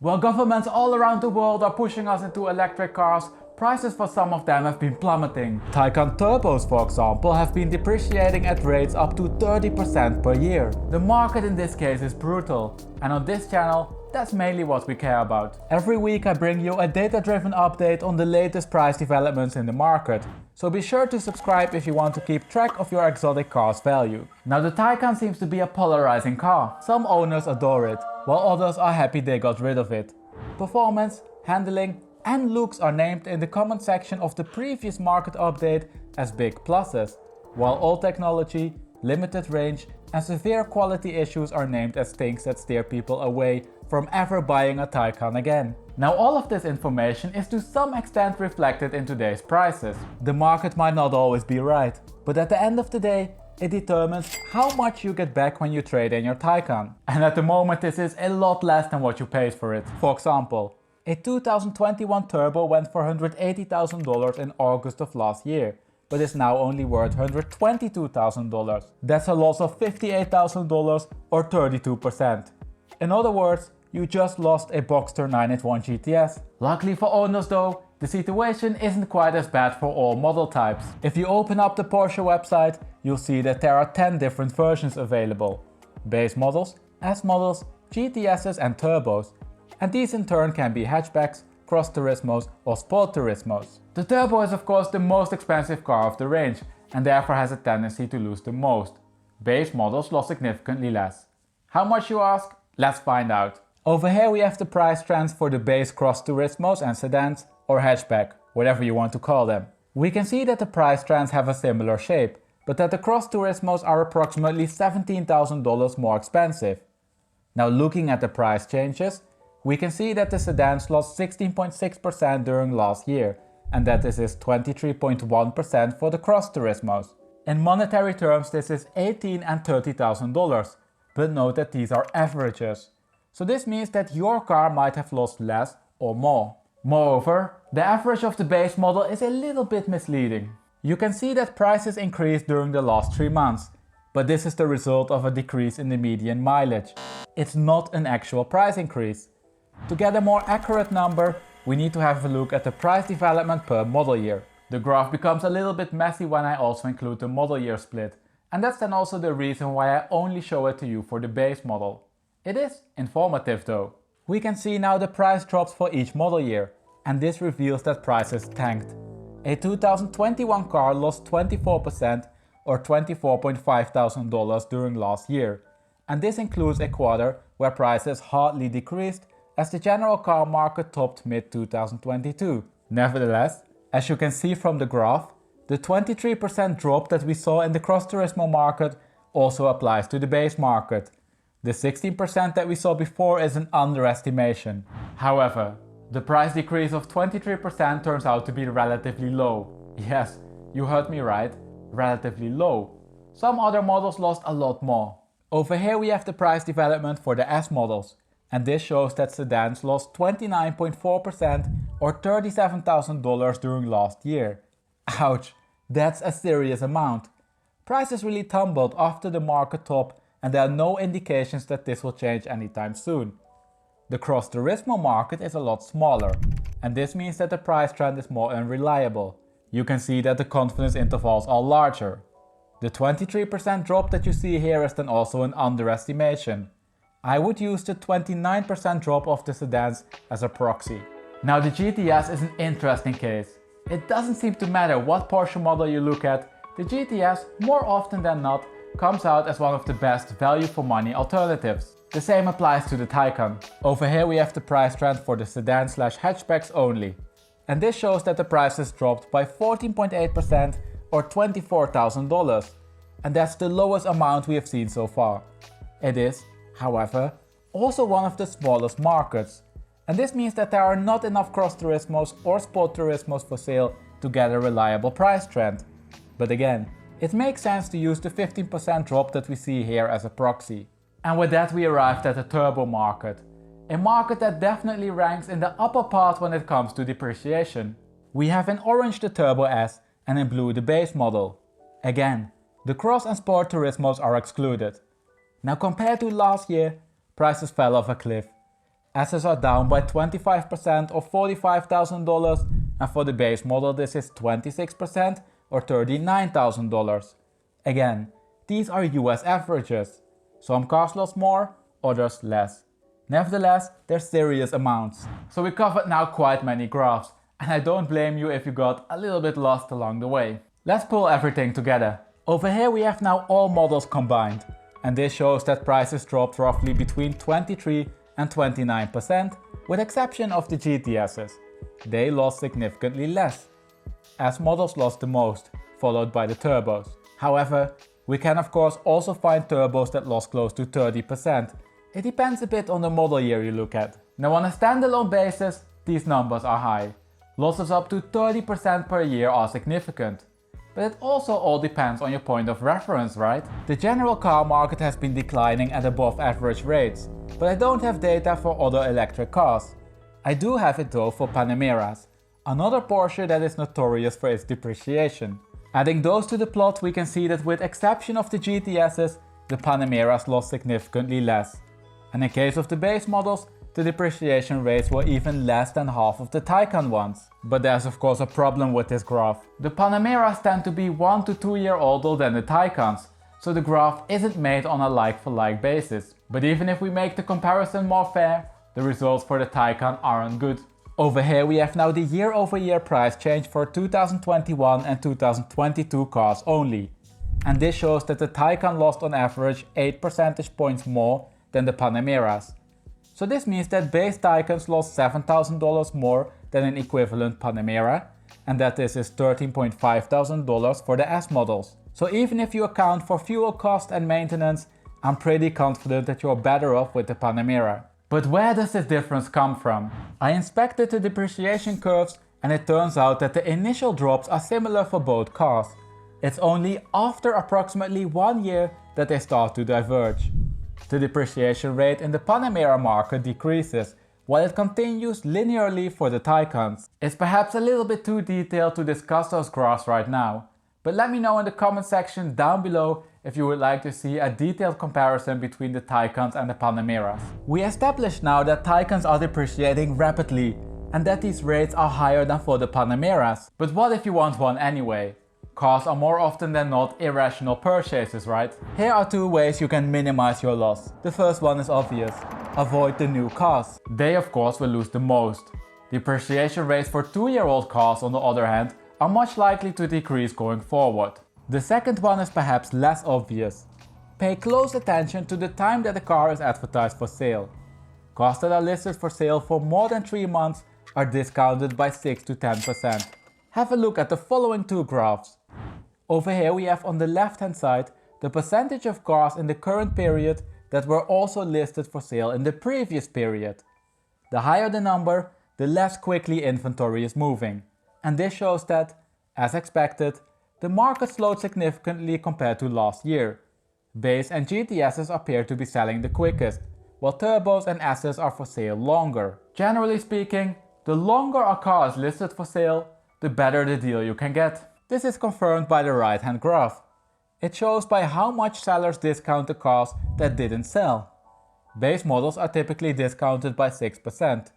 While governments all around the world are pushing us into electric cars, prices for some of them have been plummeting. Taycan Turbos, for example, have been depreciating at rates up to 30% per year. The market in this case is brutal, and on this channel, that's mainly what we care about. Every week I bring you a data-driven update on the latest price developments in the market, so be sure to subscribe if you want to keep track of your exotic car's value. Now the Taycan seems to be a polarizing car. Some owners adore it, while others are happy they got rid of it. Performance, handling and looks are named in the comment section of the previous market update as big pluses, while old technology, limited range and severe quality issues are named as things that steer people away from ever buying a Taycan again. Now all of this information is to some extent reflected in today's prices. The market might not always be right, but at the end of the day, it determines how much you get back when you trade in your Taycan. And at the moment this is a lot less than what you paid for it. For example, a 2021 Turbo went for $180,000 in August of last year, but is now only worth $122,000. That's a loss of $58,000 or 32%. In other words, you just lost a Boxster 981 GTS. Luckily for owners though, the situation isn't quite as bad for all model types. If you open up the Porsche website, you'll see that there are 10 different versions available. Base models, S models, GTSs and Turbos. And these in turn can be hatchbacks, cross Turismos or sport Turismos. The Turbo is of course the most expensive car of the range and therefore has a tendency to lose the most. Base models lost significantly less. How much you ask? Let's find out. Over here we have the price trends for the base cross Turismos and sedans or hatchback, whatever you want to call them. We can see that the price trends have a similar shape, but that the cross Turismos are approximately $17,000 more expensive. Now looking at the price changes, we can see that the sedans lost 16.6% during last year, and that this is 23.1% for the cross Turismos. In monetary terms this is $18,000 and $30,000, but note that these are averages. So this means that your car might have lost less or more. Moreover, the average of the base model is a little bit misleading. You can see that prices increased during the last 3 months, but this is the result of a decrease in the median mileage. It's not an actual price increase. To get a more accurate number, we need to have a look at the price development per model year. The graph becomes a little bit messy when I also include the model year split, and that's then also the reason why I only show it to you for the base model. It is informative though. We can see now the price drops for each model year, and this reveals that prices tanked. A 2021 car lost 24% or $24,500 during last year, and this includes a quarter where prices hardly decreased as the general car market topped mid-2022. Nevertheless, as you can see from the graph, the 23% drop that we saw in the cross Turismo market also applies to the base market. The 16% that we saw before is an underestimation. However, the price decrease of 23% turns out to be relatively low. Yes, you heard me right, relatively low. Some other models lost a lot more. Over here we have the price development for the S models, and this shows that sedans lost 29.4% or $37,000 during last year. Ouch, that's a serious amount. Prices really tumbled after the market top, and there are no indications that this will change anytime soon. The cross Turismo market is a lot smaller, and this means that the price trend is more unreliable. You can see that the confidence intervals are larger. The 23% drop that you see here is then also an underestimation. I would use the 29% drop of the sedans as a proxy. Now the GTS is an interesting case. It doesn't seem to matter what Porsche model you look at, the GTS more often than not comes out as one of the best value for money alternatives. The same applies to the Taycan. Over here we have the price trend for the sedan/hatchbacks only. And this shows that the prices dropped by 14.8% or $24,000. And that's the lowest amount we have seen so far. It is, however, also one of the smallest markets. And this means that there are not enough cross Turismos or sport Turismos for sale to get a reliable price trend. But again, it makes sense to use the 15% drop that we see here as a proxy. And with that we arrived at the turbo market. A market that definitely ranks in the upper part when it comes to depreciation. We have in orange the Turbo S and in blue the base model. Again, the cross and sport Turismos are excluded. Now compared to last year, prices fell off a cliff. S's are down by 25% or $45,000, and for the base model this is 26% or $39,000. Again, these are US averages. Some cars lost more, others less. Nevertheless, they're serious amounts. So we covered now quite many graphs, and I don't blame you if you got a little bit lost along the way. Let's pull everything together. Over here we have now all models combined, and this shows that prices dropped roughly between 23 and 29%, with exception of the GTSs. They lost significantly less. S models lost the most, followed by the turbos. However, we can of course also find turbos that lost close to 30%. It depends a bit on the model year you look at. Now on a standalone basis, these numbers are high. Losses up to 30% per year are significant. But it also all depends on your point of reference, right? The general car market has been declining at above average rates, but I don't have data for other electric cars. I do have it though for Panameras, another Porsche that is notorious for its depreciation. Adding those to the plot, we can see that with exception of the GTSs, the Panameras lost significantly less. And in case of the base models, the depreciation rates were even less than half of the Taycan ones. But there's of course a problem with this graph. The Panameras tend to be 1 to 2 years older than the Taycans, so the graph isn't made on a like-for-like basis. But even if we make the comparison more fair, the results for the Taycan aren't good. Over here we have now the year-over-year price change for 2021 and 2022 cars only. And this shows that the Taycan lost on average 8 percentage points more than the Panameras. So this means that base Taycans lost $7,000 more than an equivalent Panamera, and that this is $13,500 for the S models. So even if you account for fuel cost and maintenance, I'm pretty confident that you're better off with the Panamera. But where does this difference come from? I inspected the depreciation curves and it turns out that the initial drops are similar for both cars. It's only after approximately 1 year that they start to diverge. The depreciation rate in the Panamera market decreases, while it continues linearly for the Taycans. It's perhaps a little bit too detailed to discuss those graphs right now, but let me know in the comment section down below if you would like to see a detailed comparison between the Taycans and the Panameras. We established now that Taycans are depreciating rapidly and that these rates are higher than for the Panameras. But what if you want one anyway? Cars are more often than not irrational purchases, right? Here are 2 ways you can minimize your loss. The first one is obvious. Avoid the new cars. They of course will lose the most. Depreciation rates for 2-year-old cars on the other hand are much likely to decrease going forward. The second one is perhaps less obvious. Pay close attention to the time that the car is advertised for sale. Cars that are listed for sale for more than 3 months are discounted by 6 to 10%. Have a look at the following 2 graphs. Over here we have on the left hand side the percentage of cars in the current period that were also listed for sale in the previous period. The higher the number, the less quickly inventory is moving. And this shows that, as expected, the market slowed significantly compared to last year. Base and GTSs appear to be selling the quickest, while turbos and S's are for sale longer. Generally speaking, the longer a car is listed for sale, the better the deal you can get. This is confirmed by the right hand graph. It shows by how much sellers discount the cars that didn't sell. Base models are typically discounted by 6%,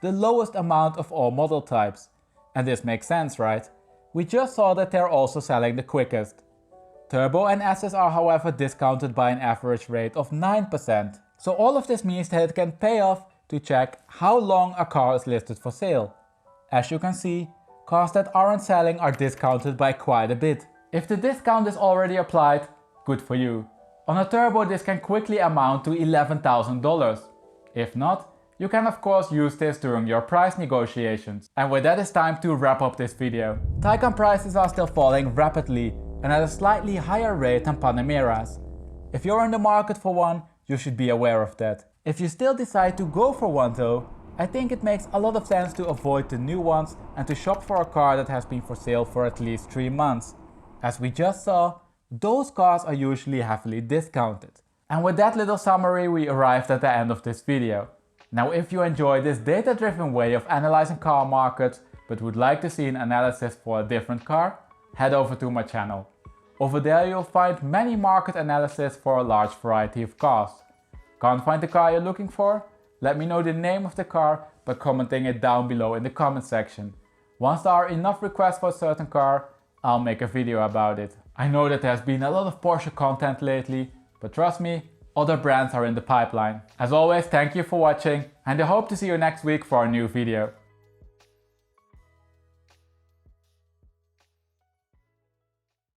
the lowest amount of all model types. And this makes sense, right? We just saw that they're also selling the quickest. Turbo and S's are however discounted by an average rate of 9%. So all of this means that it can pay off to check how long a car is listed for sale. As you can see, cars that aren't selling are discounted by quite a bit. If the discount is already applied, good for you. On a turbo this can quickly amount to $11,000. If not, you can of course use this during your price negotiations. And with that it's time to wrap up this video. Taycan prices are still falling rapidly and at a slightly higher rate than Panameras. If you're in the market for one, you should be aware of that. If you still decide to go for one though, I think it makes a lot of sense to avoid the new ones and to shop for a car that has been for sale for at least 3 months. As we just saw, those cars are usually heavily discounted. And with that little summary we arrived at the end of this video. Now if you enjoy this data-driven way of analyzing car markets but would like to see an analysis for a different car, head over to my channel. Over there you'll find many market analysis for a large variety of cars. Can't find the car you're looking for? let me know the name of the car by commenting it down below in the comment section. Once there are enough requests for a certain car, I'll make a video about it. I know that there's been a lot of Porsche content lately, but trust me, other brands are in the pipeline. As always, thank you for watching and I hope to see you next week for a new video.